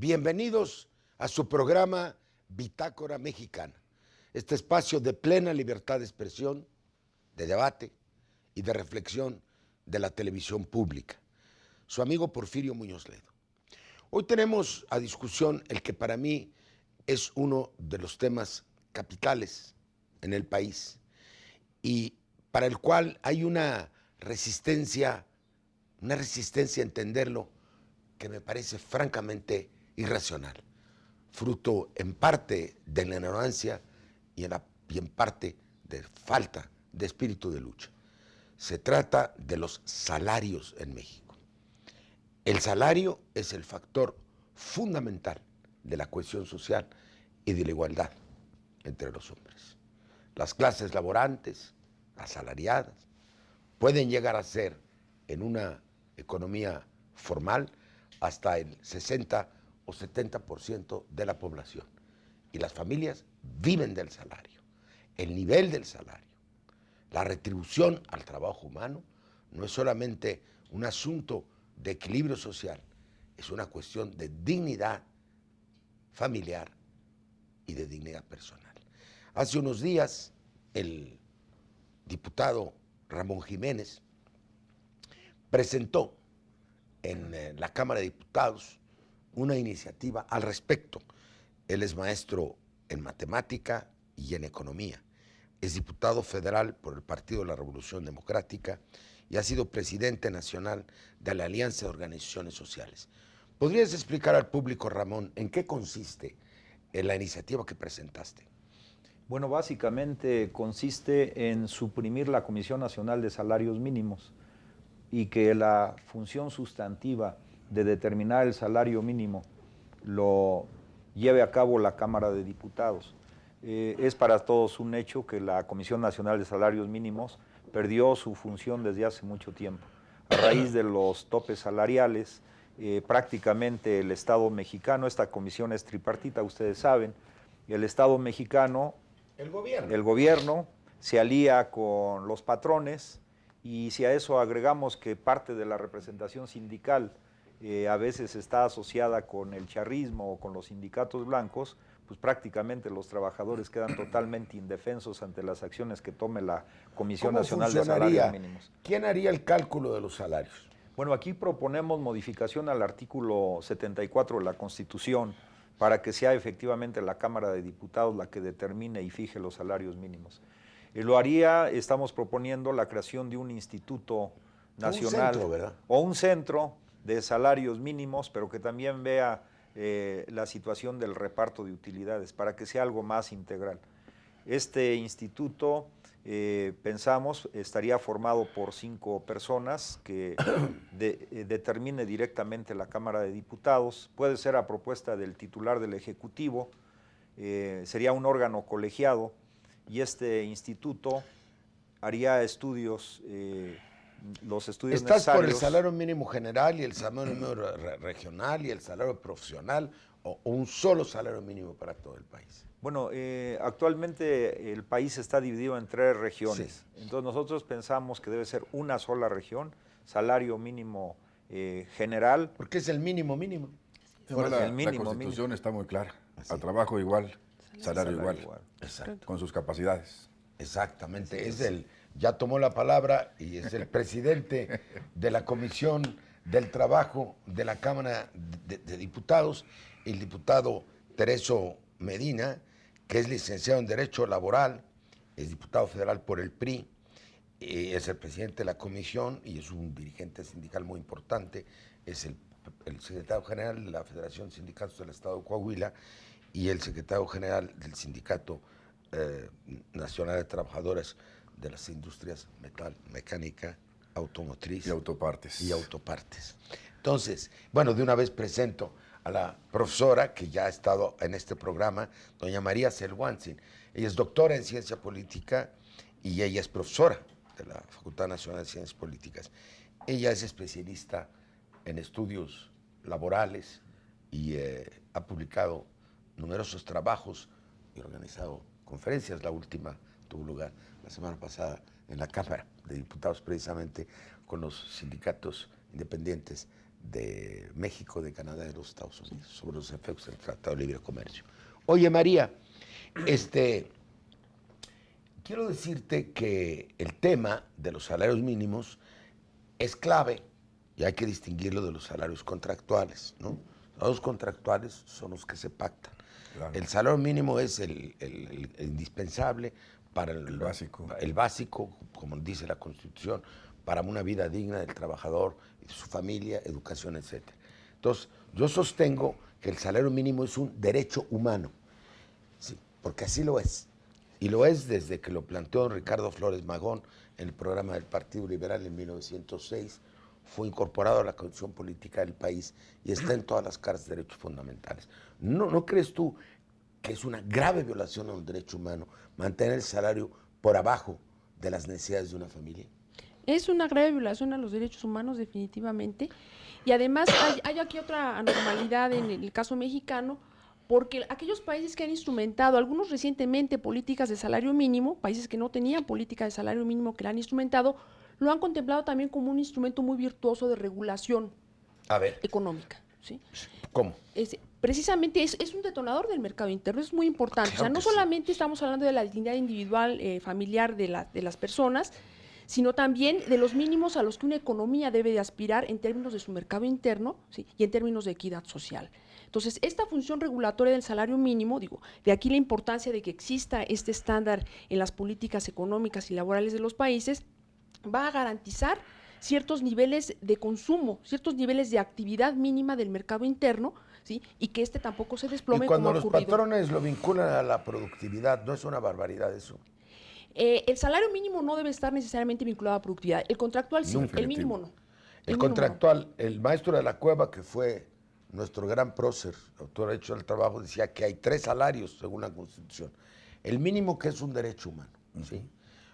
Bienvenidos a su programa Bitácora Mexicana, este espacio de plena libertad de expresión, de debate y de reflexión de la televisión pública. Su amigo Porfirio Muñoz Ledo. Hoy tenemos a discusión el que para mí es uno de los temas capitales en el país y para el cual hay una resistencia a entenderlo que me parece francamente irracional, fruto en parte de la ignorancia y en parte de falta de espíritu de lucha. Se trata de los salarios en México. El salario es el factor fundamental de la cohesión social y de la igualdad entre los hombres. Las clases laborantes, asalariadas, pueden llegar a ser, en una economía formal, hasta el 60 o 70% de la población. Y las familias viven del salario. El nivel del salario, la retribución al trabajo humano, no es solamente un asunto de equilibrio social, es una cuestión de dignidad familiar y de dignidad personal. Hace unos días, el diputado Ramón Jiménez presentó en la Cámara de Diputados una iniciativa al respecto. Él es maestro en matemática y en economía. Es diputado federal por el Partido de la Revolución Democrática y ha sido presidente nacional de la Alianza de Organizaciones Sociales. ¿Podrías explicar al público, Ramón, en qué consiste la iniciativa que presentaste? Bueno, básicamente consiste en suprimir la Comisión Nacional de Salarios Mínimos y que la función sustantiva de determinar el salario mínimo lo lleve a cabo la Cámara de Diputados. Es para todos un hecho que la Comisión Nacional de Salarios Mínimos perdió su función desde hace mucho tiempo. A raíz de los topes salariales, prácticamente el Estado mexicano, esta comisión es tripartita, ustedes saben, el Estado mexicano, el gobierno se alía con los patrones, y si a eso agregamos que parte de la representación sindical a veces está asociada con el charrismo o con los sindicatos blancos, pues prácticamente los trabajadores quedan totalmente indefensos ante las acciones que tome la Comisión Nacional de Salarios Mínimos. ¿Quién haría el cálculo de los salarios? Bueno, aquí proponemos modificación al artículo 74 de la Constitución para que sea efectivamente la Cámara de Diputados la que determine y fije los salarios mínimos. Lo haría, estamos proponiendo la creación de un instituto nacional o un centro de salarios mínimos, pero que también vea la situación del reparto de utilidades para que sea algo más integral. Este instituto, pensamos, estaría formado por 5 personas que determine directamente la Cámara de Diputados. Puede ser a propuesta del titular del Ejecutivo, sería un órgano colegiado, y este instituto haría estudios, los estudios necesarios. ¿Estás por el salario mínimo general y el salario mínimo regional y el salario profesional o un solo salario mínimo para todo el país? Bueno, actualmente el país está dividido en 3 regiones. Sí. Entonces nosotros pensamos que debe ser una sola región, salario mínimo general. Porque es el mínimo mínimo. La Constitución está muy clara. A trabajo igual, salario igual. Exacto. Con sus capacidades. Exactamente. Ya tomó la palabra y es el presidente de la Comisión del Trabajo de la Cámara de Diputados, el diputado Tereso Medina, que es licenciado en Derecho Laboral, es diputado federal por el PRI, es el presidente de la comisión y es un dirigente sindical muy importante, es el secretario general de la Federación de Sindicatos del Estado de Coahuila y el secretario general del Sindicato Nacional de Trabajadores de las Industrias Metal, Mecánica, Automotriz y Autopartes. Entonces, bueno, de una vez presento a la profesora que ya ha estado en este programa, doña María Selwanzin. Ella es doctora en Ciencia Política y ella es profesora de la Facultad Nacional de Ciencias Políticas. Ella es especialista en estudios laborales y ha publicado numerosos trabajos y organizado conferencias. La última tuvo lugar la semana pasada en la Cámara de Diputados, precisamente con los sindicatos independientes de México, de Canadá y de los Estados Unidos sobre los efectos del Tratado de Libre Comercio. Oye, María, quiero decirte que el tema de los salarios mínimos es clave y hay que distinguirlo de los salarios contractuales, ¿no? Los salarios contractuales son los que se pactan. Claro. El salario mínimo es el indispensable para el básico, como dice la Constitución, para una vida digna del trabajador, de su familia, educación, etc. Entonces, yo sostengo que el salario mínimo es un derecho humano, sí, porque así lo es. Y lo es desde que lo planteó Ricardo Flores Magón en el programa del Partido Liberal en 1906, fue incorporado a la Constitución Política del país y está en todas las cartas de derechos fundamentales. ¿No crees tú que es una grave violación a un derecho humano mantener el salario por abajo de las necesidades de una familia? Es una grave violación a los derechos humanos, definitivamente. Y además hay aquí otra anormalidad en el caso mexicano, porque aquellos países que han instrumentado, algunos recientemente, políticas de salario mínimo, países que no tenían política de salario mínimo que la han instrumentado, lo han contemplado también como un instrumento muy virtuoso de regulación económica. ¿Sí? ¿Cómo? Precisamente es un detonador del mercado interno, es muy importante. Claro, o sea, no solamente estamos hablando de la dignidad individual, familiar de las personas, sino también de los mínimos a los que una economía debe de aspirar en términos de su mercado interno, ¿sí? Y en términos de equidad social. Entonces, esta función regulatoria del salario mínimo, de aquí la importancia de que exista este estándar en las políticas económicas y laborales de los países, va a garantizar ciertos niveles de consumo, ciertos niveles de actividad mínima del mercado interno, ¿sí? Y que tampoco se desplome. Y cuando los patrones lo vinculan a la productividad, ¿no es una barbaridad eso? El salario mínimo no debe estar necesariamente vinculado a productividad. El contractual sí, el mínimo no. El contractual, el maestro de la Cueva, que fue nuestro gran prócer, autor de Derecho del Trabajo, decía que hay 3 salarios según la Constitución. El mínimo, que es un derecho humano, ¿sí?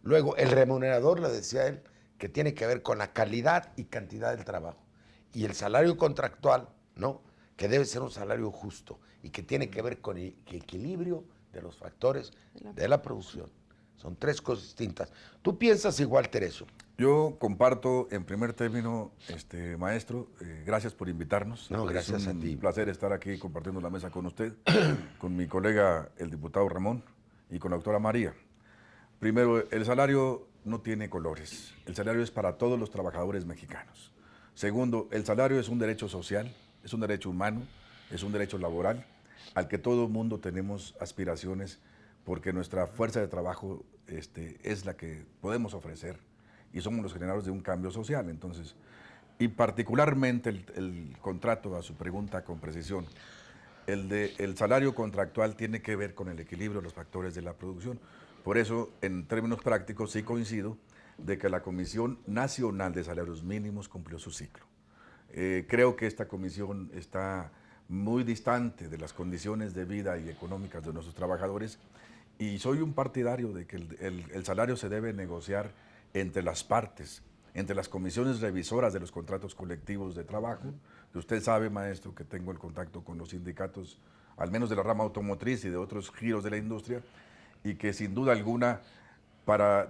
Luego, el remunerador, le decía él, que tiene que ver con la calidad y cantidad del trabajo. Y el salario contractual, ¿no?, que debe ser un salario justo y que tiene que ver con el equilibrio de los factores de la producción. Son 3 cosas distintas. ¿Tú piensas igual, Tereso? Yo comparto en primer término, maestro, gracias por invitarnos. No, gracias a ti. Es un placer estar aquí compartiendo la mesa con usted, con mi colega el diputado Ramón y con la doctora María. Primero, el salario no tiene colores. El salario es para todos los trabajadores mexicanos. Segundo, el salario es un derecho social, es un derecho humano, es un derecho laboral, al que todo el mundo tenemos aspiraciones, porque nuestra fuerza de trabajo es la que podemos ofrecer y somos los generadores de un cambio social. Entonces, y particularmente el contrato, a su pregunta con precisión, el salario contractual tiene que ver con el equilibrio de los factores de la producción. Por eso, en términos prácticos, sí coincido de que la Comisión Nacional de Salarios Mínimos cumplió su ciclo. Creo que esta comisión está muy distante de las condiciones de vida y económicas de nuestros trabajadores, y soy un partidario de que el salario se debe negociar entre las partes, entre las comisiones revisoras de los contratos colectivos de trabajo. Usted sabe, maestro, que tengo el contacto con los sindicatos, al menos de la rama automotriz y de otros giros de la industria, y que sin duda alguna,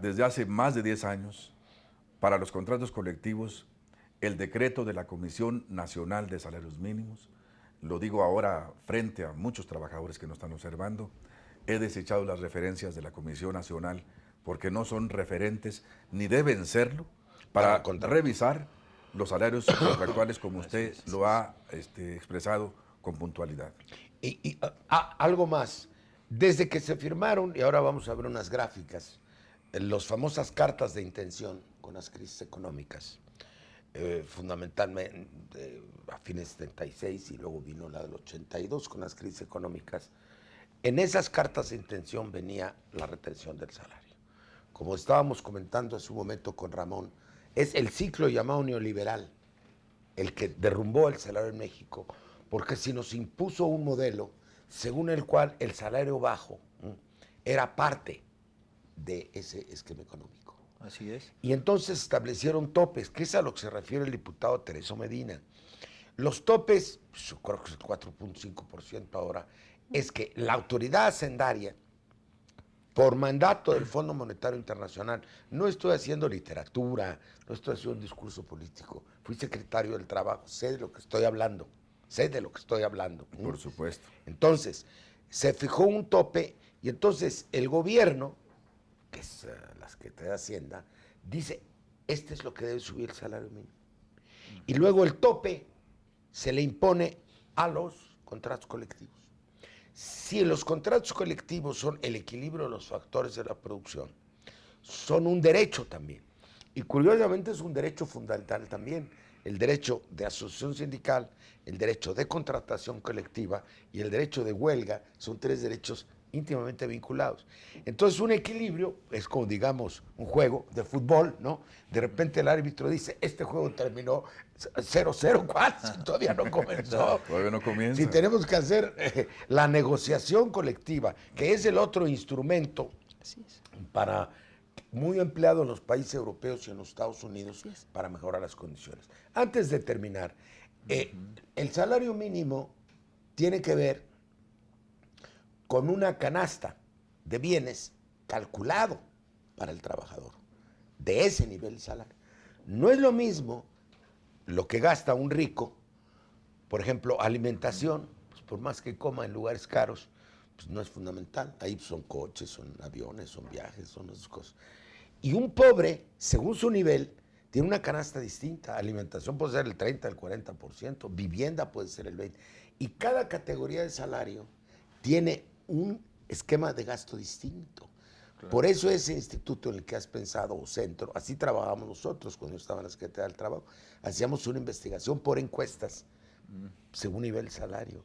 desde hace más de 10 años, para los contratos colectivos, el decreto de la Comisión Nacional de Salarios Mínimos, lo digo ahora frente a muchos trabajadores que nos están observando, he desechado las referencias de la Comisión Nacional porque no son referentes ni deben serlo para revisar los salarios contractuales como usted lo ha expresado con puntualidad. Y algo más, desde que se firmaron, y ahora vamos a ver unas gráficas, las famosas cartas de intención con las crisis económicas, fundamentalmente a fines de 76 y luego vino la del 82 con las crisis económicas. En esas cartas de intención venía la retención del salario. Como estábamos comentando hace un momento con Ramón, es el ciclo llamado neoliberal el que derrumbó el salario en México, porque si nos impuso un modelo según el cual el salario bajo era parte de ese esquema económico. Así es. Y entonces establecieron topes, que es a lo que se refiere el diputado Tereso Medina. Los topes, yo creo que es el 4.5% ahora, es que la autoridad hacendaria por mandato del Fondo Monetario Internacional. No estoy haciendo literatura, no estoy haciendo un discurso político. Fui secretario del Trabajo, sé de lo que estoy hablando, sé de lo que estoy hablando. Por supuesto. Entonces, se fijó un tope y entonces el gobierno, que es la Secretaría de Hacienda, dice, este es lo que debe subir el salario mínimo. Y luego el tope se le impone a los contratos colectivos. Si los contratos colectivos son el equilibrio de los factores de la producción, son un derecho también. Y curiosamente es un derecho fundamental también. El derecho de asociación sindical, el derecho de contratación colectiva y el derecho de huelga son 3 derechos íntimamente vinculados. Entonces un equilibrio es como, digamos, un juego de fútbol, ¿no? De repente el árbitro dice, este juego terminó 0-0, ¿cuál? Todavía no comenzó. Todavía no comienza. Si tenemos que hacer la negociación colectiva, que es el otro instrumento para muy empleado en los países europeos y en los Estados Unidos para mejorar las condiciones. Antes de terminar, el salario mínimo tiene que ver con una canasta de bienes calculado para el trabajador, de ese nivel de salario. No es lo mismo lo que gasta un rico, por ejemplo, alimentación, pues por más que coma en lugares caros, pues no es fundamental. Ahí son coches, son aviones, son viajes, son esas cosas. Y un pobre, según su nivel, tiene una canasta distinta. Alimentación puede ser el 30, el 40%, vivienda puede ser el 20%. Y cada categoría de salario tiene un esquema de gasto distinto. Claro. Por eso ese instituto en el que has pensado, o centro, así trabajábamos nosotros cuando yo estaba en la Secretaría del Trabajo, hacíamos una investigación por encuestas, según nivel de salario.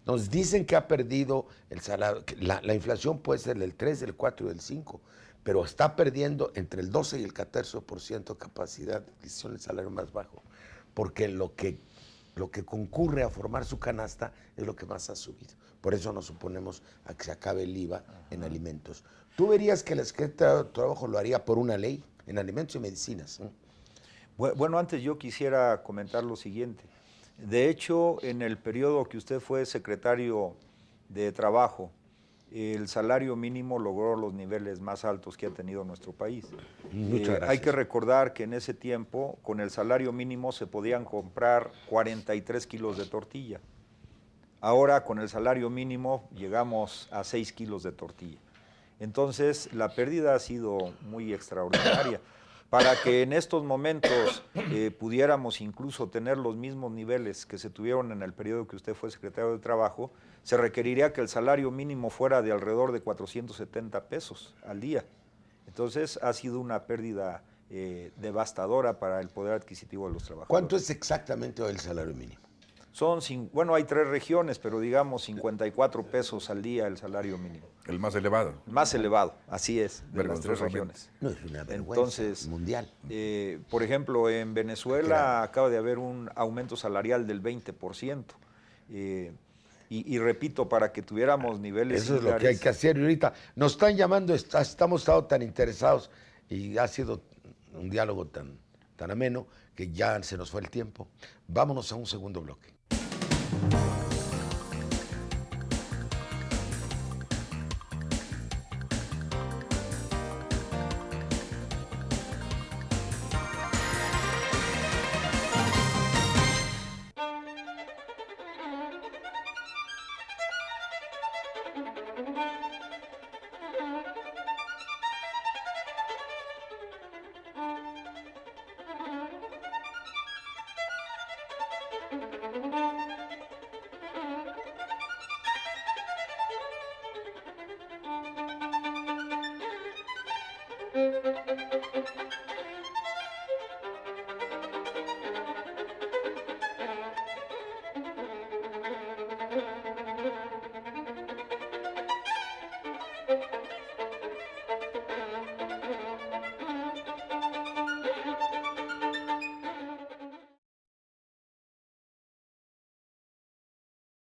Nos dicen que ha perdido el salario, que la inflación puede ser del 3, del 4 y del 5, pero está perdiendo entre el 12 y el 14% capacidad de adquisición del salario más bajo, porque lo que concurre a formar su canasta es lo que más ha subido. Por eso nos oponemos a que se acabe el IVA en alimentos. ¿Tú verías que la Secretaría de Trabajo lo haría por una ley en alimentos y medicinas? Bueno, antes yo quisiera comentar lo siguiente. De hecho, en el periodo que usted fue secretario de Trabajo, el salario mínimo logró los niveles más altos que ha tenido nuestro país. Muchas gracias. Hay que recordar que en ese tiempo, con el salario mínimo se podían comprar 43 kilos de tortilla. Ahora, con el salario mínimo, llegamos a 6 kilos de tortilla. Entonces, la pérdida ha sido muy extraordinaria. Para que en estos momentos pudiéramos incluso tener los mismos niveles que se tuvieron en el periodo que usted fue secretario de Trabajo, se requeriría que el salario mínimo fuera de alrededor de 470 pesos al día. Entonces ha sido una pérdida devastadora para el poder adquisitivo de los trabajadores. ¿Cuánto es exactamente hoy el salario mínimo? Bueno, hay 3 regiones, pero digamos 54 pesos al día el salario mínimo. El más elevado. Más elevado, así es, de las 3 regiones. No es una vergüenza. Entonces, mundial. Por ejemplo, en Venezuela acaba de haber un aumento salarial del 20%. Y repito, para que tuviéramos niveles Eso es lo que hay que hacer. Y ahorita nos están llamando, estamos tan interesados y ha sido un diálogo tan ameno que ya se nos fue el tiempo. Vámonos a un segundo bloque.